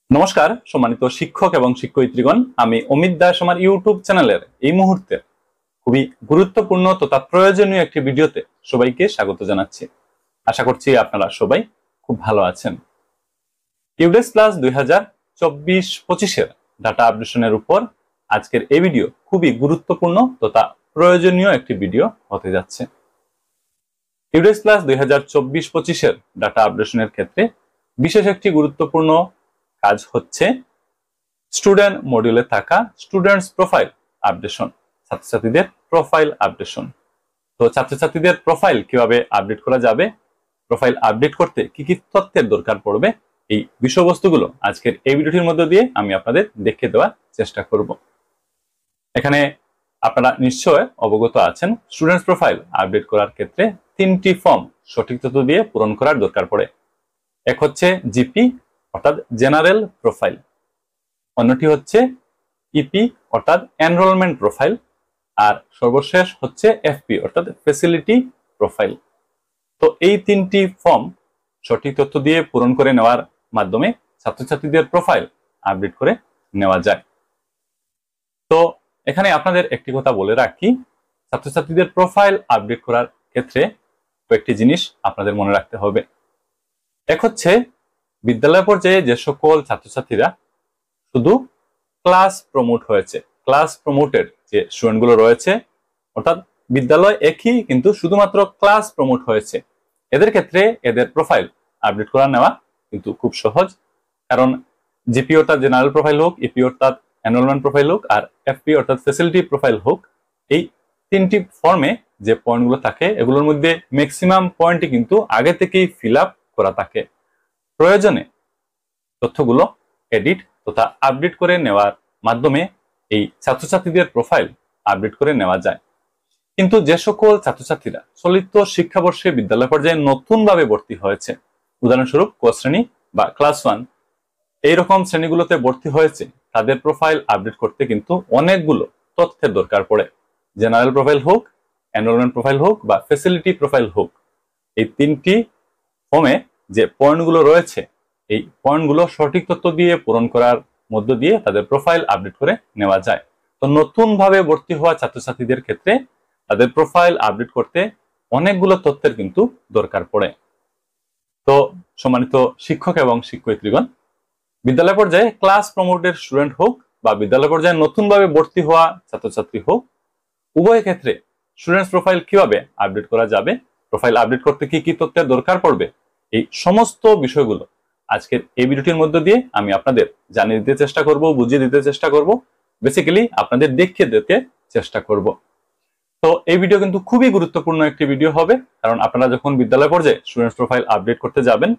নমস্কার সম্মানিত শিক্ষক এবং শিক্ষয়িত্রীগণ, আমি অমিত দাস আমার ইউটিউব চ্যানেলের এই মুহূর্তে খুবই গুরুত্বপূর্ণ তথা প্রয়োজনীয় একটি ভিডিওতে সবাইকে স্বাগত জানাচ্ছি। আশা করছি আপনারা সবাই খুব ভালো আছেন। ইউডেস প্লাস 2024-25 ডাটা আপডেশনের উপর আজকের এই ভিডিও খুবই গুরুত্বপূর্ণ তথা প্রয়োজনীয় একটি ভিডিও হতে যাচ্ছে। ইউডেস প্লাস 2024-25 ডাটা আপডেশনের ক্ষেত্রে বিশেষ একটি গুরুত্বপূর্ণ কাজ হচ্ছে স্টুডেন্ট মডিউলে থাকা স্টুডেন্টস প্রোফাইল আপডেশন, ছাত্রছাত্রীদের প্রোফাইল আপডেশন। তো ছাত্রছাত্রীদের প্রোফাইল কিভাবে আপডেট করা যাবে, প্রোফাইল আপডেট করতে কি কি তথ্যের দরকার পড়বে, এই বিষয়বস্তুগুলো আজকের এই ভিডিওটির মধ্যে দিয়ে আমি আপনাদের দেখিয়ে দেওয়ার চেষ্টা করব। এখানে আপনারা নিশ্চয় অবগত আছেন, স্টুডেন্টস প্রোফাইল আপডেট করার ক্ষেত্রে তিনটি ফর্ম সঠিক তথ্য দিয়ে পূরণ করার দরকার পড়ে। এক হচ্ছে জিপি অর্থাৎ জেনারেল প্রোফাইল, অন্যটি হচ্ছে ইপি অর্থাৎ এনরোলমেন্ট প্রোফাইল, আর সর্বশেষ হচ্ছে এফপি অর্থাৎ ফ্যাসিলিটি প্রোফাইল। তো এই তিনটি ফর্ম সঠিক তথ্য দিয়ে পূরণ করে নেওয়ার মাধ্যমে ছাত্রছাত্রীদের প্রোফাইল আপডেট করে নেওয়া যায়। তো এখানে আপনাদের একটি কথা বলে রাখি, ছাত্রছাত্রীদের প্রোফাইল আপডেট করার ক্ষেত্রে কয়েকটি জিনিস আপনাদের মনে রাখতে হবে। এক হচ্ছে বিদ্যালয় পর্যায়ে যে সকল ছাত্রছাত্রীরা শুধু ক্লাস প্রমোট হয়েছে, ক্লাস প্রমোটেড যে স্টুডেন্টগুলো রয়েছে, অর্থাৎ বিদ্যালয় একই কিন্তু শুধুমাত্র ক্লাস প্রমোট হয়েছে, এদের ক্ষেত্রে এদের প্রোফাইল আপডেট করা নেওয়া কিন্তু খুব সহজ। কারণ জিপি অর্থাৎ জেনারেল প্রোফাইল হোক, ইপি অর্থাৎ এনরোলমেন্ট প্রোফাইল হোক, আর এফপি অর্থাৎ ফ্যাসিলিটি প্রোফাইল হোক, এই তিনটি ফর্মে যে পয়েন্টগুলো থাকে এগুলোর মধ্যে ম্যাক্সিমাম পয়েন্টই কিন্তু আগে থেকেই ফিল আপ করা থাকে। প্রয়োজনে তথ্যগুলো এডিট তথা আপডেট করে নেওয়ার মাধ্যমে এই ছাত্রছাত্রীদের প্রোফাইল আপডেট করে নেওয়া যায়। কিন্তু যে সকল ছাত্রছাত্রীরা চলিত শিক্ষাবর্ষে বিদ্যালয় পর্যায়ে নতুনভাবে ভর্তি হয়েছে, উদাহরণস্বরূপ ক শ্রেণী বা ক্লাস 1 এইরকম শ্রেণীগুলোতে ভর্তি হয়েছে, তাদের প্রোফাইল আপডেট করতে কিন্তু অনেকগুলো তথ্যের দরকার পড়ে। জেনারেল প্রোফাইল হোক, এনরোলমেন্ট প্রোফাইল হোক বা ফ্যাসিলিটি প্রোফাইল হোক, এই তিনটি ফর্মে যে পয়েন্টগুলো রয়েছে এই পয়েন্টগুলো সঠিক তথ্য দিয়ে পূরণ করার মধ্য দিয়ে তাদের প্রোফাইল আপডেট করে নেওয়া যায়। তো নতুনভাবে ভর্তি হওয়া ছাত্রছাত্রীদের ক্ষেত্রে তাদের প্রোফাইল আপডেট করতে অনেকগুলো তথ্যের কিন্তু দরকার পড়ে। তো সম্মানিত শিক্ষক এবং শিক্ষয়িত্রীগণ, বিদ্যালয় পর্যায়ে ক্লাস প্রমোটেড স্টুডেন্ট হোক বা বিদ্যালয় পর্যায়ে নতুনভাবে ভর্তি হওয়া ছাত্রছাত্রী হোক, উভয় ক্ষেত্রে স্টুডেন্টস প্রোফাইল কিভাবে আপডেট করা যাবে, প্রোফাইল আপডেট করতে কি কি তথ্যের দরকার পড়বে, এই সমস্ত বিষয়গুলো আজকের এই ভিডিওটির মধ্য দিয়ে আমি আপনাদের জানিয়ে দিতে চেষ্টা করব, বুঝিয়ে দিতে চেষ্টা করব, বেসিক্যালি আপনাদের দেখিয়ে দিতে চেষ্টা করব। তো এই ভিডিও কিন্তু খুবই গুরুত্বপূর্ণ একটি ভিডিও হবে, কারণ আপনারা যখন বিদ্যালয় পর্যায়ে স্টুডেন্টস প্রোফাইল আপডেট করতে যাবেন,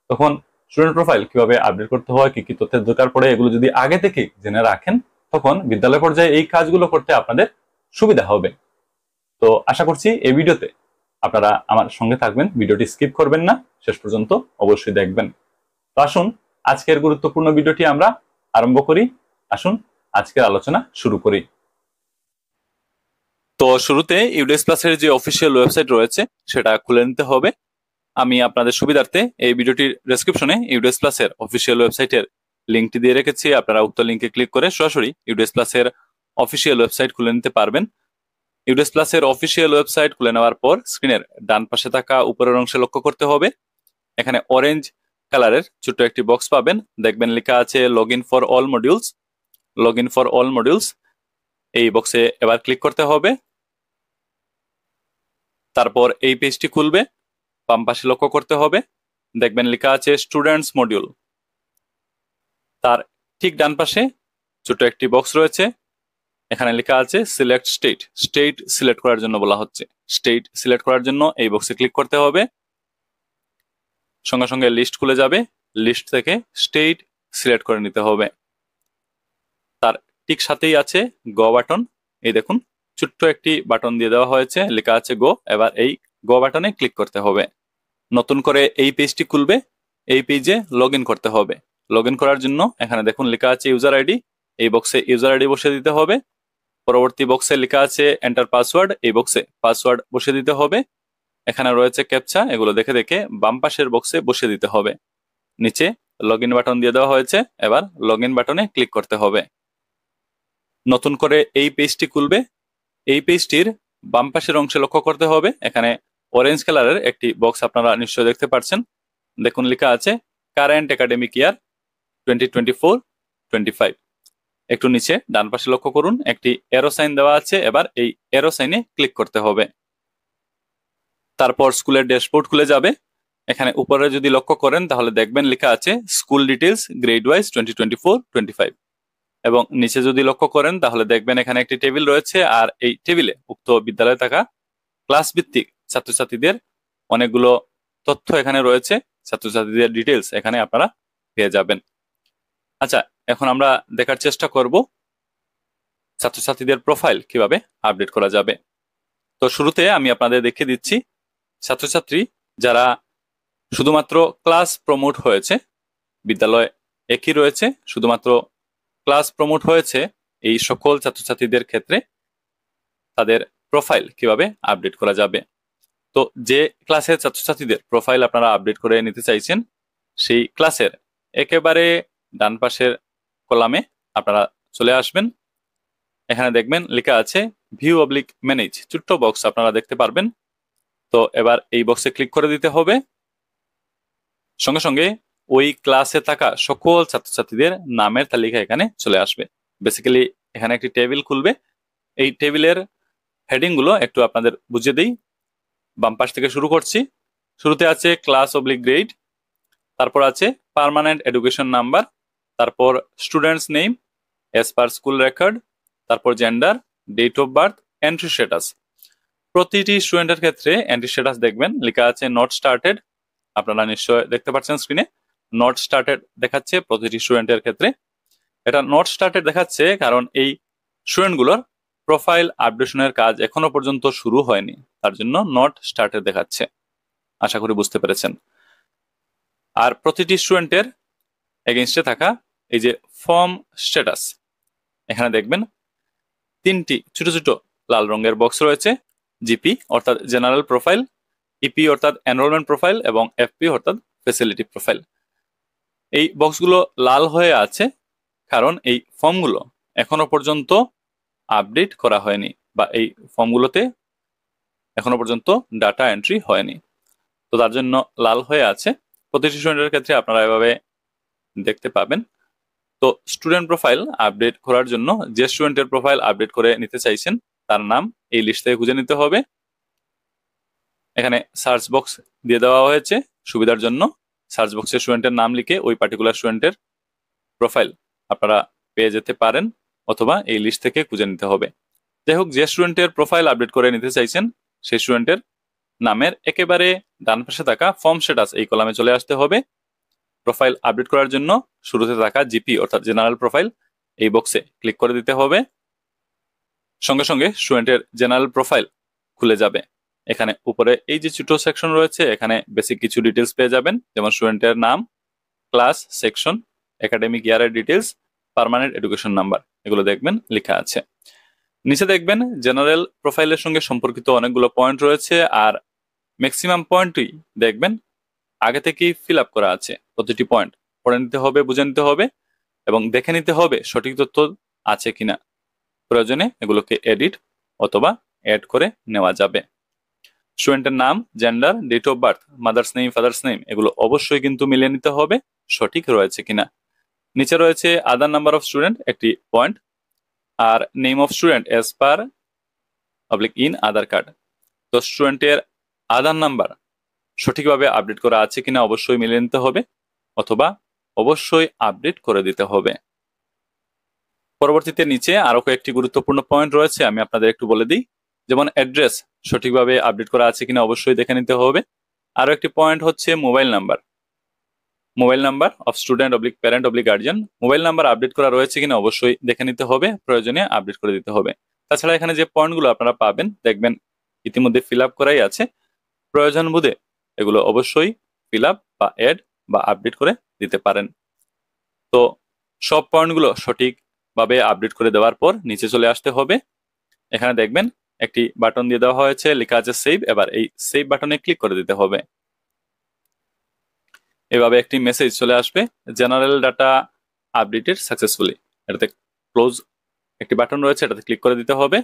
তখন স্টুডেন্ট প্রোফাইল কিভাবে আপডেট করতে হয়, কি কি তথ্যের দরকার পড়ে, এগুলো যদি আগে থেকে জেনে রাখেন, তখন বিদ্যালয় পর্যায়ে এই কাজগুলো করতে আপনাদের সুবিধা হবে। তো আশা করছি এই ভিডিওতে আপনারা আমার সঙ্গে থাকবেন, ভিডিওটি স্কিপ করবেন না, শেষ পর্যন্ত অবশ্যই দেখবেন। তো আসুন আজকের গুরুত্বপূর্ণ ভিডিওটি আমরা আরম্ভ করি। আসুন আজকের আলোচনা শুরু করি। তো শুরুতে ইউডেস প্লাসের যে অফিসিয়াল ওয়েবসাইট রয়েছে সেটা খুলে নিতে হবে। আমি আপনাদের সুবিধার্থে এই ভিডিওটির ডেসক্রিপশনে ইউডেস প্লাসের অফিসিয়াল ওয়েবসাইটের লিঙ্কটি দিয়ে রেখেছি। আপনারা উক্ত লিঙ্কে ক্লিক করে সরাসরি ইউডেস প্লাসের অফিসিয়াল ওয়েবসাইট খুলে নিতে পারবেন। ইউডেস প্লাসের অফিসিয়াল ওয়েবসাইট খুলে নেওয়ার পর স্ক্রিনের ডান পাশে থাকা উপরের অংশে লক্ষ্য করতে হবে, এখানে অরেঞ্জ কালারের ছোট্ট একটি বক্স পাবেন, দেখবেন লেখা আছে log in for all modules. Log in for all modules এই বক্সে এবার ক্লিক করতে হবে। তারপর এই পেজটি খুলবে, বাম পাশে লক্ষ্য করতে হবে, দেখবেন লেখা আছে স্টুডেন্টস মডিউল। তার ঠিক ডান পাশে ছোট একটি বক্স রয়েছে, এখানে লেখা আছে সিলেক্ট স্টেট। স্টেট সিলেক্ট করার জন্য বলা হচ্ছে। স্টেট সিলেক্ট করার জন্য এই বক্সে ক্লিক করতে হবে, সঙ্গে সঙ্গে লিস্ট খুলে যাবে, লিস্ট থেকে স্টেট সিলেক্ট করে নিতে হবে। তার ঠিক সাথেই আছে গো বাটন, এই দেখুন ছোট্ট একটি বাটন দিয়ে দেওয়া হয়েছে, লেখা আছে গো। এবার এই গো বাটনে ক্লিক করতে হবে, নতুন করে এই পেজটি খুলবে, এই পেজে লগ ইন করতে হবে। লগ ইন করার জন্য এখানে দেখুন লেখা আছে ইউজার আইডি, এই বক্সে ইউজার আইডি বসিয়ে দিতে হবে। পরবর্তী বক্সে লেখা আছে এন্টার পাসওয়ার্ড, এই বক্সে পাসওয়ার্ড বসিয়ে দিতে হবে। এখানে রয়েছে ক্যাপচা, এগুলো দেখে দেখে বাম পাশের বক্সে বসিয়ে দিতে হবে। নিচে লগ ইন বাটন দিয়ে দেওয়া হয়েছে, এবার লগ ইন বাটনে ক্লিক করতে হবে। নতুন করে এই পেজটি খুলবে। এই পেজটির বাম পাশের অংশে লক্ষ্য করতে হবে, এখানে অরেঞ্জ কালারের একটি বক্স আপনারা নিশ্চয়ই দেখতে পাচ্ছেন। দেখুন লেখা আছে কারেন্ট একাডেমিক ইয়ার 2024-25। একটু নিচে ডান পাশে লক্ষ্য করুন, একটি এরো সাইন দেওয়া আছে। এবার এই এরো সাইনে ক্লিক করতে হবে। তারপর স্কুলের ড্যাশবোর্ড খুলে যাবে। এখানে উপরে যদি লক্ষ্য করেন তাহলে দেখবেন লেখা আছে স্কুল ডিটেলস গ্রেড ওয়াইজ 2024-25। এবং নিচে যদি লক্ষ্য করেন তাহলে দেখবেন এখানে একটি টেবিল রয়েছে, আর এই টেবিলে উক্ত বিদ্যালয়ে থাকা ক্লাস ভিত্তিক ছাত্রছাত্রীদের অনেকগুলো তথ্য এখানে রয়েছে। ছাত্রছাত্রীদের ডিটেলস এখানে আপনারা পেয়ে যাবেন। আচ্ছা, এখন আমরা দেখার চেষ্টা করব ছাত্রছাত্রীদের প্রোফাইল কিভাবে আপডেট করা যাবে। তো শুরুতে আমি আপনাদের দেখিয়ে দিচ্ছি ছাত্রছাত্রী যারা শুধুমাত্র ক্লাস প্রমোট হয়েছে, বিদ্যালয় একই রয়েছে, শুধুমাত্র ক্লাস প্রমোট হয়েছে, এই সকল ছাত্রছাত্রীদের ক্ষেত্রে তাদের প্রোফাইল কিভাবে আপডেট করা যাবে। তো যে ক্লাসের ছাত্রছাত্রীদের প্রোফাইল আপনারা আপডেট করে নিতে চাইছেন, সেই ক্লাসের একেবারে ডান পাশের কলামে আপনারা চলে আসবেন। এখানে দেখবেন লেখা আছে ভিউ অবলিক ম্যানেজ, ছোট্ট বক্স আপনারা দেখতে পারবেন। তো এবার এই বক্সে ক্লিক করে দিতে হবে। সঙ্গে সঙ্গে ওই ক্লাসে থাকা সকল ছাত্রছাত্রীদের নামের তালিকা এখানে চলে আসবে। বেসিক্যালি এখানে একটি টেবিল খুলবে। এই টেবিলের হেডিং গুলো একটু আপনাদের বুঝিয়ে দিই। বাম পাশ থেকে শুরু করছি। শুরুতে আছে ক্লাস অবলিক গ্রেড, তারপর আছে পার্মানেন্ট এডুকেশন নাম্বার, তারপর student's name as per school record, তারপর gender, date of birth, entry status. প্রতিটি স্টুডেন্টের ক্ষেত্রে এন্ট্রি স্ট্যাটাস দেখবেন লেখা আছে নট স্টার্টেড। আপনারা নিশ্চয় দেখতে পাচ্ছেন স্ক্রিনে নট স্টার্টেড দেখাচ্ছে প্রতিটি স্টুডেন্টের ক্ষেত্রে। এটা নট স্টার্টেড দেখাচ্ছে কারণ এই স্টুডেন্টগুলোর প্রোফাইল আপডেশনের কাজ এখনো পর্যন্ত শুরু হয়নি, তার জন্য নট স্টার্টেড দেখাচ্ছে। আশা করি বুঝতে পেরেছেন। আর প্রতিটি স্টুডেন্টের এগেইনস্টে থাকা এই যে ফর্ম স্ট্যাটাস, এখানে দেখবেন তিনটি ছোট ছোট লাল রঙের বক্স রয়েছে। জিপি অর্থাৎ জেনারেল প্রোফাইল, ইপি অর্থাৎ এনরোলমেন্ট প্রোফাইল এবং এফপি অর্থাৎ ফ্যাসিলিটি প্রোফাইল। এই বক্সগুলো লাল হয়ে আছে কারণ এই ফর্মগুলো এখনো পর্যন্ত আপডেট করা হয়নি, বা এই ফর্মগুলোতে এখনো পর্যন্ত ডাটা এন্ট্রি হয়নি, তো তার জন্য লাল হয়ে আছে। প্রতিটি স্টুডেন্টের ক্ষেত্রে আপনারা এভাবে দেখতে পাবেন। তো স্টুডেন্ট প্রোফাইল আপডেট করার জন্য যে স্টুডেন্টের প্রোফাইল আপডেট করে নিতে চাইছেন তার নাম এই লিস্ট থেকে খুঁজে নিতে হবে। এখানে সার্চ বক্স দিয়ে দেওয়া হয়েছে সুবিধার জন্য। সার্চ বক্সে স্টুডেন্টের নাম লিখে ওই পার্টিকুলার স্টুডেন্টের প্রোফাইল আপনারা পেয়ে যেতে পারেন, অথবা এই লিস্ট থেকে খুঁজে নিতে হবে। যাই হোক, যে স্টুডেন্টের প্রোফাইল আপডেট করে নিতে চাইছেন সেই স্টুডেন্টের নামের একেবারে ডান পাশে থাকা ফর্ম স্ট্যাটাস এই কলামে চলে আসতে হবে। প্রোফাইল আপডেট করার জন্য শুরুতে থাকা জিপি অর্থাৎ জেনারেল প্রোফাইল এই বক্সে ক্লিক করে দিতে হবে। সঙ্গে সঙ্গে স্টুডেন্টের জেনারেল প্রোফাইল খুলে যাবে। এখানে উপরে এই যে ছোট সেকশন রয়েছে, এখানে বেসিক কিছু ডিটেলস পেয়ে যাবেন, যেমন স্টুডেন্টের নাম, ক্লাস, সেকশন, একাডেমিক ইয়ারের ডিটেলস, পার্মানেন্ট এডুকেশন নাম্বার, এগুলো দেখবেন লেখা আছে। নিচে দেখবেন জেনারেল প্রোফাইলের সঙ্গে সম্পর্কিত অনেকগুলো পয়েন্ট রয়েছে, আর ম্যাক্সিমাম পয়েন্টই দেখবেন আগে থেকেই ফিল আপ করা আছে। প্রতিটি পয়েন্ট পড়ে নিতে হবে, বুঝে নিতে হবে এবং দেখে নিতে হবে সঠিক তথ্য আছে কিনা। প্রয়োজনে এগুলোকে এডিট অথবা অ্যাড করে নেওয়া যাবে। স্টুডেন্টের নাম, gender, date of birth, mother's name, father's name, এগুলো অবশ্যই কিন্তু মিলিয়ে নিতে হবে সঠিক রয়েছে কিনা। নিচে রয়েছে আদার নাম্বার অফ স্টুডেন্ট একটি পয়েন্ট, আর name of student as per public in Aadhaar card. তো স্টুডেন্টের আধার নাম্বার সঠিকভাবে আপডেট করা আছে কিনা অবশ্যই মিলিয়ে নিতে হবে, অথবা অবশ্যই আপডেট করে দিতে হবে। পরবর্তীতে নিচে আরো কয়েকটি গুরুত্বপূর্ণ পয়েন্ট রয়েছে, আমি আপনাদের একটু বলে দিই। যেমন অ্যাড্রেস সঠিকভাবে আপডেট করা আছে কিনা অবশ্যই দেখে নিতে হবে। আরো একটি পয়েন্ট হচ্ছে mobile number. Mobile number of student oblique parent oblique guardian, mobile number update করা রয়েছে কিনা অবশ্যই দেখে নিতে হবে, প্রয়োজনে আপডেট করে দিতে হবে। তাছাড়া এখানে যে পয়েন্টগুলো আপনারা পাবেন দেখবেন ইতিমধ্যে ফিল আপ করাই আছে, প্রয়োজন বোধে এগুলো অবশ্যই ফিল আপ বা অ্যাড বা আপডেট করে দিতে পারেন। তো সব পয়েন্টগুলো সঠিকভাবে আপডেট করে দেওয়ার পর নিচে চলে আসতে হবে। এখানে দেখবেন একটি বাটন দিয়ে দেওয়া হয়েছে, লেখা আছে সেভ। এবার এই সেভ বাটনে ক্লিক করে দিতে হবে। এভাবে একটি মেসেজ চলে আসবে, জেনারেল ডাটা আপডেটেড সাকসেসফুলি। এটাতে ক্লোজ একটি বাটন রয়েছে, এটাতে ক্লিক করে দিতে হবে।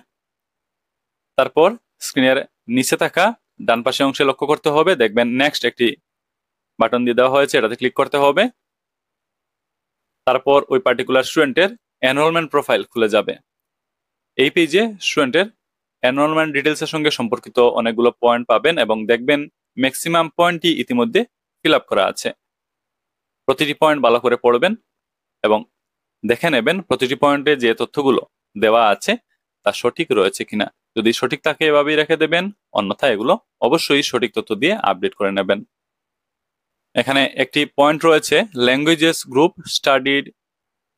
তারপর স্ক্রিনের নিচে থাকা ডান পাশে অংশে লক্ষ্য করতে হবে, দেখবেন নেক্সট একটি বাটন দিয়ে দেওয়া হয়েছে, এটাতে ক্লিক করতে হবে। তারপর ওই পার্টিকুলার স্টুডেন্টের এনরোলমেন্ট প্রোফাইল খুলে যাবে। এই পেজে স্টুডেন্টের এনরোলমেন্ট ডিটেলসের সঙ্গে সম্পর্কিত অনেকগুলো পয়েন্ট পাবেন এবং দেখবেন ম্যাক্সিমাম পয়েন্টই ইতিমধ্যে ফিল আপ করা আছে। প্রতিটি পয়েন্ট ভালো করে পড়বেন এবং দেখে নেবেন প্রতিটি পয়েন্টে যে তথ্যগুলো দেওয়া আছে তা সঠিক রয়েছে কিনা। যদি সঠিক থাকে এভাবেই রেখে দেবেন, অন্যথায় এগুলো অবশ্যই সঠিক তথ্য দিয়ে আপডেট করে নেবেন। এখানে একটি পয়েন্ট রয়েছে languages group studied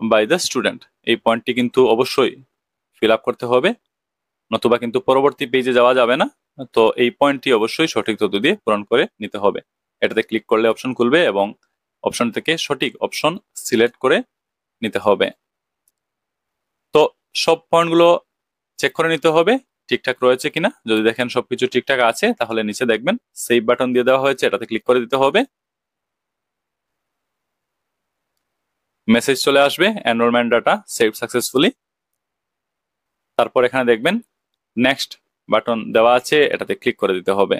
by the student. এই পয়েন্টটি কিন্তু অবশ্যই ফিল আপ করতে হবে, নতুবা কিন্তু পরবর্তী পেজে যাওয়া যাবে না। তো এই পয়েন্টটি অবশ্যই সঠিক তথ্য দিয়ে পূরণ করে নিতে হবে। এটাতে ক্লিক করলে অপশন খুলবে এবং অপশন থেকে সঠিক অপশন সিলেক্ট করে নিতে হবে। তো সব পয়েন্টগুলো চেক করে নিতে হবে ঠিকঠাক রয়েছে কিনা। যদি দেখেন সবকিছু ঠিকঠাক আছে তাহলে নিচে দেখবেন সেভ বাটন দিয়ে দেওয়া হয়েছে, এটাতে ক্লিক করে দিতে হবে। মেসেজ চলে আসবে এনরোলমেন্ট ডাটা সেভ সাকসেসফুলি। তারপর এখানে দেখবেন নেক্সট বাটন দেওয়া আছে, এটাতে ক্লিক করে দিতে হবে।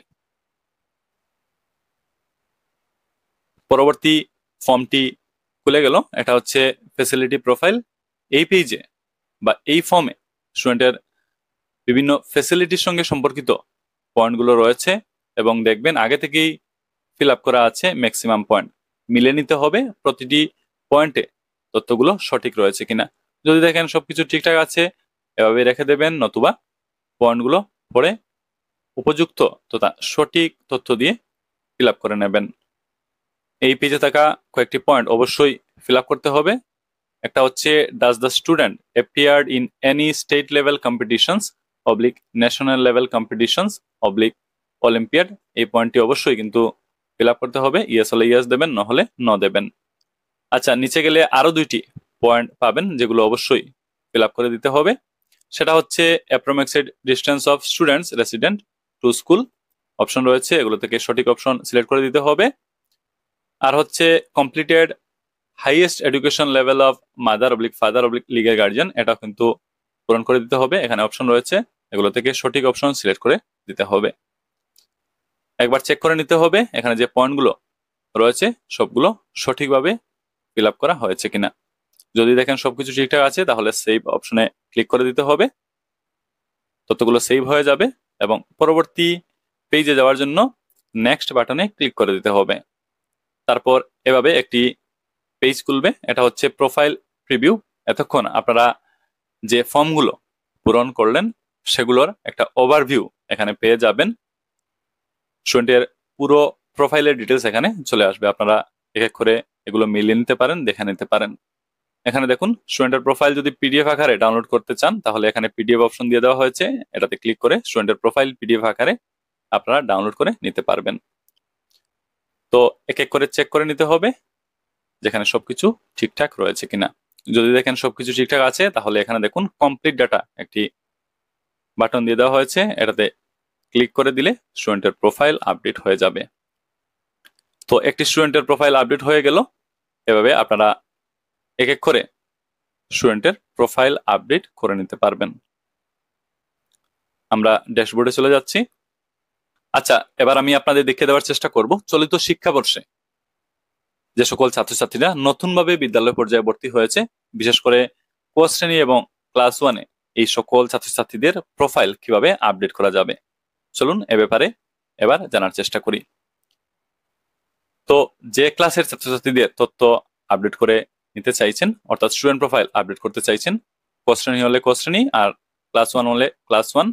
পরবর্তী ফর্মটি খুলে গেল, এটা হচ্ছে ফ্যাসিলিটি প্রোফাইল। এই পেজে বা এই ফর্মে স্টুডেন্টের বিভিন্ন ফ্যাসিলিটির সঙ্গে সম্পর্কিত পয়েন্টগুলো রয়েছে এবং দেখবেন আগে থেকেই ফিল আপ করা আছে ম্যাক্সিমাম পয়েন্ট। মিলে নিতে হবে প্রতিটি পয়েন্টে তথ্যগুলো সঠিক রয়েছে কিনা। যদি দেখেন সবকিছু ঠিকঠাক আছে এভাবে রেখে দেবেন, নতুবা পয়েন্টগুলো পড়ে উপযুক্ত তথা সঠিক তথ্য দিয়ে ফিল আপ করে নেবেন। এই পেজে থাকা কয়েকটি পয়েন্ট অবশ্যই ফিল আপ করতে হবে। একটা হচ্ছে does the student appeared in any state level competitions oblique national level competitions oblique olympiad. এই পয়েন্টটি অবশ্যই কিন্তু ফিল আপ করতে হবে, ইয়েস হলে ইয়েস দেবেন, ন হলে ন দেবেন। আচ্ছা, নিচে গেলে আরো দুইটি পয়েন্ট পাবেন যেগুলো অবশ্যই ফিল আপ করে দিতে হবে। সেটা হচ্ছে approximate distance of students resident to school. Option রয়েছে, এগুলো থেকে সঠিক অপশন সিলেক্ট করে দিতে হবে। আর হচ্ছে completed highest education level of mother oblique father oblique legal guardian, এটা কিন্তু পূরণ করে দিতে হবে। এখানে অপশন রয়েছে, এগুলো থেকে সঠিক অপশন সিলেক্ট করে দিতে হবে। একবার চেক করে নিতে হবে এখানে যে পয়েন্টগুলো রয়েছে সবগুলো সঠিকভাবে ফিল আপ করা হয়েছে কিনা। যদি দেখেন সবকিছু ঠিকঠাক আছে তাহলে সেভ অপশনে ক্লিক করে দিতে হবে, ততগুলো সেভ হয়ে যাবে এবং পরবর্তী পেজে যাওয়ার জন্য নেক্সট বাটনে ক্লিক করে দিতে হবে। তারপর এভাবে একটি পেজ খুলবে, এটা হচ্ছে প্রোফাইল প্রিভিউ। এতক্ষণ আপনারা যে ফর্মগুলো পূরণ করলেন সেগুলোর একটা ওভারভিউ এখানে পেয়ে যাবেন। স্টুডেন্টের পুরো প্রোফাইলের ডিটেলস এখানে চলে আসবে, আপনারা এক এক করে এগুলো মিলিয়ে নিতে পারেন, দেখে নিতে পারেন। এখানে দেখুন স্টুডেন্টের প্রোফাইল যদি পিডিএফ আকারে ডাউনলোড করতে চান তাহলে এখানে পিডিএফ অপশন দিয়ে দেওয়া হয়েছে, এটাতে ক্লিক করে স্টুডেন্টের প্রোফাইল পিডিএফ আকারে আপনারা ডাউনলোড করে নিতে পারবেন। তো এক এক করে চেক করে নিতে হবে যেখানে সবকিছু ঠিকঠাক রয়েছে কিনা। যদি দেখেন সবকিছু ঠিকঠাক আছে তাহলে এখানে দেখুন কমপ্লিট ডাটা একটি বাটন দিয়ে দেওয়া হয়েছে, এটাতে ক্লিক করে দিলে স্টুডেন্টের প্রোফাইল আপডেট হয়ে যাবে। তো একটি স্টুডেন্টের প্রোফাইল আপডেট হয়ে গেল। এভাবে আপনারা এক এক করে স্টুডেন্টের প্রোফাইল আপডেট করে নিতে পারবেন। আমরা ড্যাশবোর্ডে চলে যাচ্ছি। আচ্ছা, এবার আমি আপনাদের দেখিয়ে দেওয়ার চেষ্টা করব চলিত শিক্ষাবর্ষে যে সকল ছাত্রছাত্রীরা নতুনভাবে বিদ্যালয় পর্যায়ে ভর্তি হয়েছে, বিশেষ করে ক শ্রেণী এবং ক্লাস 1-এ এই সকল ছাত্রছাত্রীদের প্রোফাইল কিভাবে আপডেট করা যাবে। চলুন এ ব্যাপারে এবার জানার চেষ্টা করি। তো যে ক্লাসের ছাত্রছাত্রীদের তথ্য আপডেট করে নিতে চাইছেন, অর্থাৎ স্টুডেন্ট প্রোফাইল আপডেট করতে চাইছেন, ক শ্রেণী হলে ক শ্রেণী আর ক্লাস 1 হলে ক্লাস 1,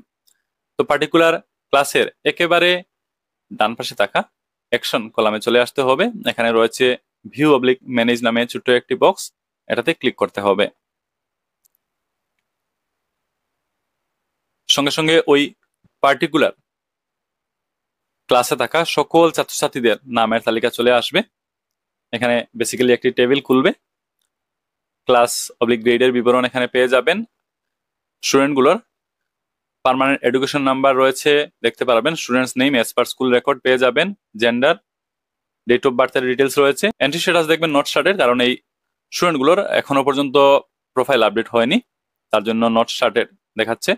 তো পার্টিকুলার ক্লাসের একেবারে ডান পাশে থাকা অ্যাকশন কলামে চলে আসতে হবে। এখানে রয়েছে ভিউ অবলিক ম্যানেজ নামে ছোট্ট একটি বক্স, এটাতে ক্লিক করতে হবে। সঙ্গে সঙ্গে ওই পার্টিকুলার ক্লাসে থাকা সকল ছাত্রছাত্রীদের নামের তালিকা চলে আসবে। এখানে বেসিক্যালি একটি টেবিল খুলবে, ক্লাস অবলিক গ্রেডের বিবরণ এখানে পেয়ে যাবেন। স্টুডেন্টগুলোর পার্মানেন্ট এডুকেশন নাম্বার রয়েছে দেখতে পারবেন, students name as per school record পেয়ে যাবেন, জেন্ডার, ডেট অফ বার্থের ডিটেলস রয়েছে। এন্ট্রি স্ট্যাটাস দেখবেন নট স্টার্টেড, কারণ এই স্টুডেন্টগুলোর এখনো পর্যন্ত প্রোফাইল আপডেট হয়নি, তার জন্য নট স্টার্টেড দেখাচ্ছে।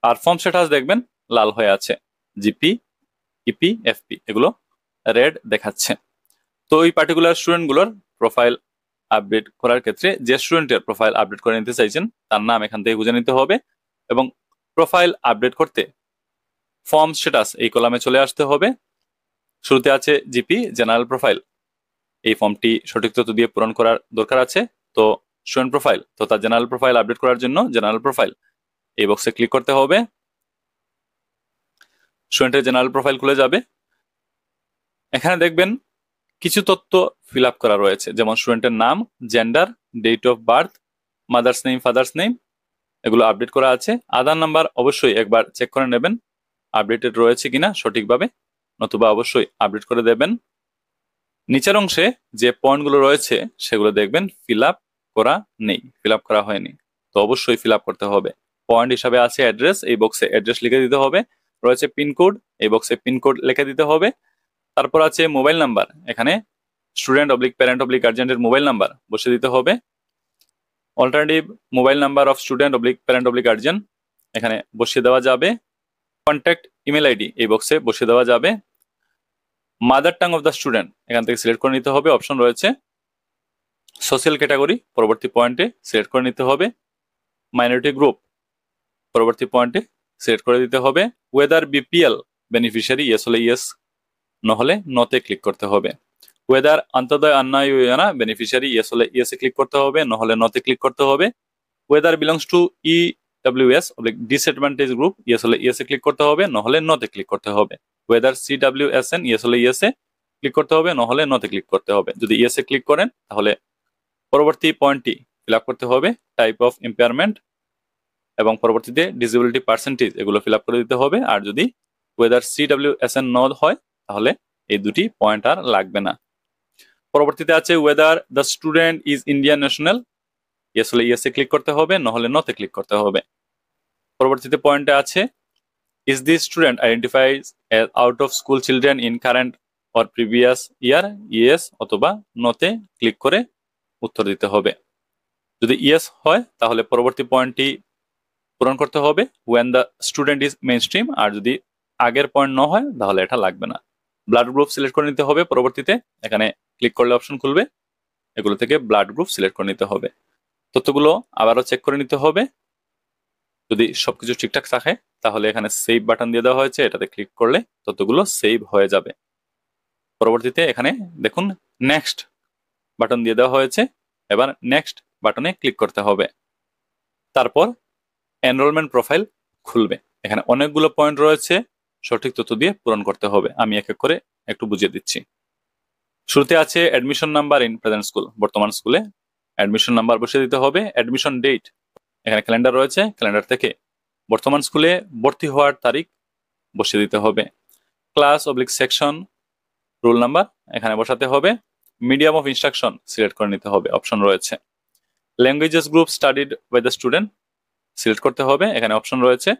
আর ফর্ম স্ট্যাটাস দেখবেন লাল হয়ে আছে, জিপি, ইপি, এফপি এগুলো রেড দেখাচ্ছে। তো এই পার্টিকুলার স্টুডেন্টগুলোর প্রোফাইল আপডেট করার ক্ষেত্রে যে স্টুডেন্টের প্রোফাইল আপডেট করে নিতে চাইছেন তার নাম এখান থেকে খুঁজে নিতে হবে, এবং প্রোফাইল আপডেট করতে ফর্ম স্ট্যাটাস এই কলামে চলে আসতে হবে। শুরুতে আছে জিপি, জেনারেল প্রোফাইল। এই ফর্মটি সঠিক তথ্য দিয়ে পূরণ করার দরকার আছে। তো স্টুডেন্ট প্রোফাইল, তো তার জেনারেল প্রোফাইল আপডেট করার জন্য জেনারেল প্রোফাইল এই বক্সে ক্লিক করতে হবে। স্টুডেন্টের জেনারেল প্রোফাইল খুলে যাবে। এখানে দেখবেন কিছু তথ্য ফিল আপ করা রয়েছে, যেমন স্টুডেন্টের নাম, gender, date of birth, mother's name, father's name এগুলো আপডেট করা আছে। আধার নাম্বার অবশ্যই একবার চেক করে নেবেন আপডেটেড রয়েছে কিনা সঠিকভাবে, নতুবা অবশ্যই আপডেট করে দেবেন। নিচের অংশে যে পয়েন্টগুলো রয়েছে সেগুলো দেখবেন ফিল আপ করা নেই, ফিল আপ করা হয়নি, তো অবশ্যই ফিল আপ করতে হবে। পয়েন্ট হিসাবে আছে অ্যাড্রেস, এই বক্সে অ্যাড্রেস লিখে দিতে হবে। রয়েছে পিনকোড, এই বক্সে পিনকোড লিখে দিতে হবে। তারপর আছে মোবাইল নাম্বার, এখানে স্টুডেন্ট অবলিক প্যারেন্ট অবলিক গার্জিয়ানের মোবাইল নাম্বার বসে দিতে হবে। Alternative mobile number of student oblique parent oblique guardian এখানে বসিয়ে দেওয়া যাবে। কন্ট্যাক্ট ইমেল আইডি এই বক্সে বসিয়ে দেওয়া যাবে। Mother tongue of the student এখান থেকে সিলেক্ট করে নিতে হবে, অপশন রয়েছে। সোশ্যাল ক্যাটাগরি পরবর্তী পয়েন্টে সিলেক্ট করে নিতে হবে। মাইনরিটি গ্রুপ পরবর্তী পয়েন্টে সিলেক্ট করে দিতে হবে। ওয়েদার বিপিএল বেনিফিশিয়ারি ইয়েস হলে ইয়েস, নহলে নতে ক্লিক করতে হবে। ওয়েদার অন্তোদয় অন্ন যোজনা বেনিফিশিয়ারি ইয়েস হলে ইয়েসে ক্লিক করতে হবে, নহলে নতে ক্লিক করতে হবে। Weather belongs to EWS disadvantage group yes হলে ইয়েসে ক্লিক করতে হবে, নহলে নতে ক্লিক করতে হবে। ওয়েদার সিডব্লিউএসএন ইয়েস হলে ইয়েসে ক্লিক করতে হবে, নহলে নতে ক্লিক করতে হবে। যদি ইয়েসে ক্লিক করেন তাহলে পরবর্তী পয়েন্টটি ফিল আপ করতে হবে, টাইপ অফ ইম্পেয়ারমেন্ট, এবং পরবর্তীতে ডিসেবিলিটি পার্সেন্টেজ এগুলো ফিল আপ করে দিতে হবে। আর যদি ওয়েদার সিডব্লিউএসএন নো হয় তাহলে এই দুটি পয়েন্ট আর লাগবে না। পরবর্তীতে আছে whether the student is Indian national yes হলে ইয়েসে ক্লিক করতে হবে, নহলে নতে ক্লিক করতে হবে। পরবর্তীতে পয়েন্টে আছে is this student identifies as out of school children in current or previous year, yes অথবা নতে ক্লিক করে উত্তর দিতে হবে। যদি ইয়েস হয় তাহলে পরবর্তী পয়েন্টটি পূরণ করতে হবে, when the student is mainstream. আর যদি আগের পয়েন্ট ন হয় তাহলে এটা লাগবে না। ব্লাড গ্রুপ সিলেক্ট করে নিতে হবে। পরবর্তীতে এখানে ক্লিক করলে অপশন খুলবে, এগুলো থেকে ব্লাড গ্রুপ সিলেক্ট করে নিতে হবে। তথ্যগুলো আবারও চেক করে নিতে হবে। যদি সবকিছু ঠিকঠাক থাকে তাহলে এখানে সেভ বাটন দিয়ে দেওয়া হয়েছে, এটাতে ক্লিক করলে তথ্যগুলো সেভ হয়ে যাবে। পরবর্তীতে এখানে দেখুন নেক্সট বাটন দিয়ে দেওয়া হয়েছে, এবার নেক্সট বাটনে ক্লিক করতে হবে। তারপর এনরোলমেন্ট প্রোফাইল খুলবে। এখানে অনেকগুলো পয়েন্ট রয়েছে, সঠিক তথ্য দিয়ে পূরণ করতে হবে। আমি এক এক করে একটু বুঝিয়ে দিচ্ছি। শুরুতে আছে admission number in present school, বর্তমান স্কুলে অ্যাডমিশন নাম্বার বসিয়ে দিতে হবে। অ্যাডমিশন ডেট, এখানে ক্যালেন্ডার রয়েছে, ক্যালেন্ডার থেকে বর্তমান স্কুলে ভর্তি হওয়ার তারিখ বসিয়ে দিতে হবে। Class oblique section roll number এখানে বসাতে হবে। মিডিয়াম অফ ইনস্ট্রাকশন সিলেক্ট করে নিতে হবে, অপশন রয়েছে। Languages group studied by the student select করতে হবে, এখানে অপশন রয়েছে।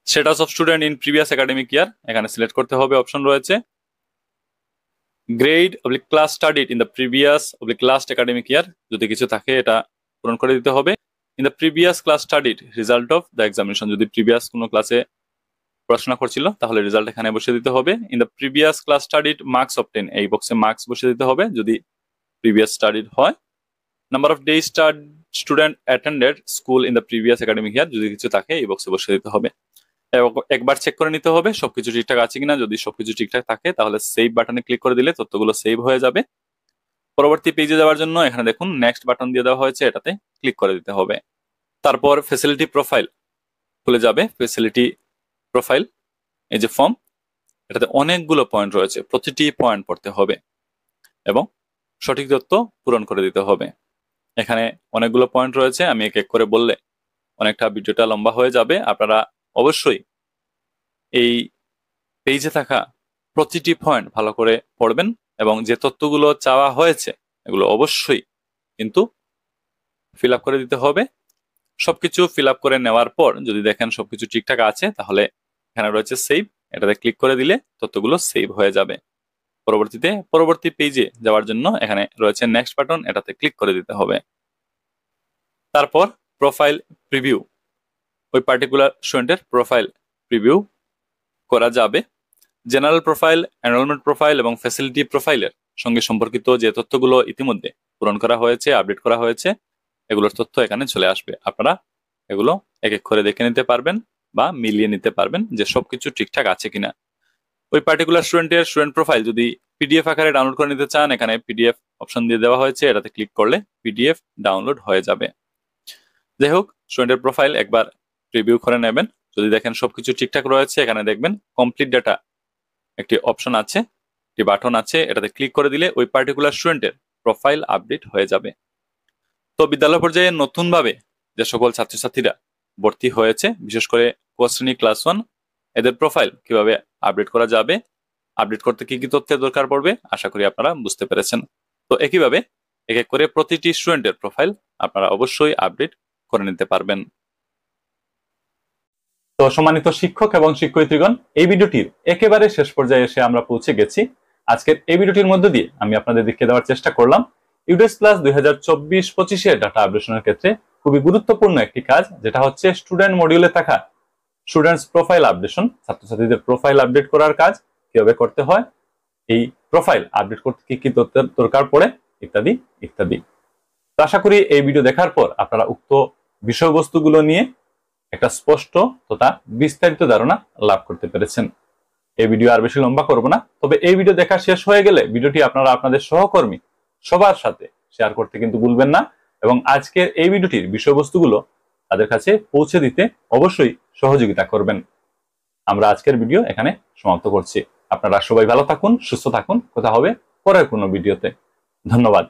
Status of student in previous academic year এখানে সিলেক্ট করতে হবে, অপশন রয়েছে। Grade oblique class studied in the previous oblique last academic year যদি কিছু থাকে এটা পূরণ করে দিতে হবে। In the previous class studied result of the examination, যদি প্রিভিয়াস কোনো ক্লাসে পড়াশোনা করছিল তাহলে রেজাল্ট এখানে বসিয়ে দিতে হবে। In the previous class studied marks obtain, এই বক্সে মার্কস বসিয়ে দিতে হবে যদি প্রিভিয়াস স্টাডিড হয়। Number off day student attended school in the previous academic year যদি কিছু থাকে এই বক্সে বসিয়ে দিতে হবে। একবার চেক করে নিতে হবে সবকিছু ঠিকঠাক আছে কিনা। যদি সবকিছু ঠিকঠাক থাকে তাহলে সেভ বাটনে ক্লিক করে দিলে তথ্যগুলো সেভ হয়ে যাবে। পরবর্তী পেজে যাওয়ার জন্য এখানে দেখুন নেক্সট বাটন দিয়ে দেওয়া হয়েছে, এটাতে ক্লিক করে দিতে হবে। তারপর ফ্যাসিলিটি প্রোফাইল খুলে যাবে। ফ্যাসিলিটি প্রোফাইল এই যে ফর্ম, এটাতে অনেকগুলো পয়েন্ট রয়েছে, প্রতিটি পয়েন্ট পড়তে হবে এবং সঠিক তথ্য পূরণ করে দিতে হবে। এখানে অনেকগুলো পয়েন্ট রয়েছে, আমি এক এক করে বললে অনেকটা ভিডিওটা লম্বা হয়ে যাবে। আপনারা অবশ্যই এই পেজে থাকা প্রতিটি পয়েন্ট ভালো করে পড়বেন এবং যে তথ্যগুলো চাওয়া হয়েছে এগুলো অবশ্যই কিন্তু ফিল আপ করে দিতে হবে। সবকিছু ফিল আপ করে নেওয়ার পর যদি দেখেন সবকিছু ঠিকঠাক আছে তাহলে এখানে রয়েছে সেভ, এটাতে ক্লিক করে দিলে তথ্যগুলো সেভ হয়ে যাবে। পরবর্তীতে পরবর্তী পেজে যাওয়ার জন্য এখানে রয়েছে নেক্সট বাটন, এটাতে ক্লিক করে দিতে হবে। তারপর প্রোফাইল প্রিভিউ, ওই পার্টিকুলার স্টুডেন্টের প্রোফাইল প্রিভিউ করা যাবে। জেনারেল প্রোফাইল, এনরোলমেন্ট প্রোফাইল এবং ফ্যাসিলিটি প্রোফাইলের সঙ্গে সম্পর্কিত যে তথ্যগুলো ইতিমধ্যে পূরণ করা হয়েছে, আপডেট করা হয়েছে, এগুলোর তথ্য এখানে চলে আসবে। আপনারা এগুলো এক এক করে দেখে নিতে পারবেন বা মিলিয়ে নিতে পারবেন যে সবকিছু ঠিকঠাক আছে কিনা। ওই পার্টিকুলার স্টুডেন্টের স্টুডেন্ট প্রোফাইল যদি পিডিএফ আকারে ডাউনলোড করে নিতে চান, এখানে পিডিএফ অপশন দিয়ে দেওয়া হয়েছে, এটাতে ক্লিক করলে পিডিএফ ডাউনলোড হয়ে যাবে। যাই হোক, স্টুডেন্টের প্রোফাইল একবার রিভিউ করে নেবেন। যদি দেখেন সবকিছু ঠিকঠাক রয়েছে, এখানে দেখবেন কমপ্লিট ডাটা একটি অপশন আছে, একটি বাটন আছে, এটাতে ক্লিক করে দিলে ওই পার্টিকুলার স্টুডেন্টের প্রোফাইল আপডেট হয়ে যাবে। তো বিদ্যালয় পর্যায়ে নতুনভাবে যে সকল ছাত্রছাত্রীরা ভর্তি হয়েছে, বিশেষ করে ক শ্রেণী ক্লাস 1, এদের প্রোফাইল কিভাবে আপডেট করা যাবে, আপডেট করতে কি কি তথ্যের দরকার পড়বে, আশা করি আপনারা বুঝতে পেরেছেন। তো একইভাবে এক এক করে প্রতিটি স্টুডেন্টের প্রোফাইল আপনারা অবশ্যই আপডেট করে নিতে পারবেন। তো সম্মানিত শিক্ষক এবং শিক্ষয়িত্রীগণ, এই ভিডিওটির একেবারে শেষ পর্যায়ে এসে আমরা পৌঁছে গেছি। আজকের এই ভিডিওটির মধ্য দিয়ে আমি আপনাদের দেখিয়ে দেওয়ার চেষ্টা করলাম ইউডেক্স প্লাস 2024-25 ডাটা আপডেশনের ক্ষেত্রে খুবই গুরুত্বপূর্ণ একটি কাজ, যেটা হচ্ছে স্টুডেন্ট মডিউলে থাকা স্টুডেন্টস প্রোফাইল আপডেশন, ছাত্রছাত্রীদের প্রোফাইল আপডেট করার কাজ কিভাবে করতে হয়, এই প্রোফাইল আপডেট করতে কি কি তথ্যের দরকার পড়ে, ইত্যাদি ইত্যাদি। তো আশা করি এই ভিডিও দেখার পর আপনারা উক্ত বিষয়বস্তুগুলো নিয়ে একটা স্পষ্ট তথা বিস্তারিত ধারণা লাভ করতে পেরেছেন। এই ভিডিও আর বেশি লম্বা করব না, তবে এই ভিডিও দেখা শেষ হয়ে গেলে ভিডিওটি আপনারা আপনাদের সহকর্মী সবার সাথে শেয়ার করতে কিন্তু ভুলবেন না, এবং আজকের এই ভিডিওটির বিষয়বস্তুগুলো তাদের কাছে পৌঁছে দিতে অবশ্যই সহযোগিতা করবেন। আমরা আজকের ভিডিও এখানে সমাপ্ত করছি। আপনারা সবাই ভালো থাকুন, সুস্থ থাকুন। কথা হবে পরের কোনো ভিডিওতে। ধন্যবাদ।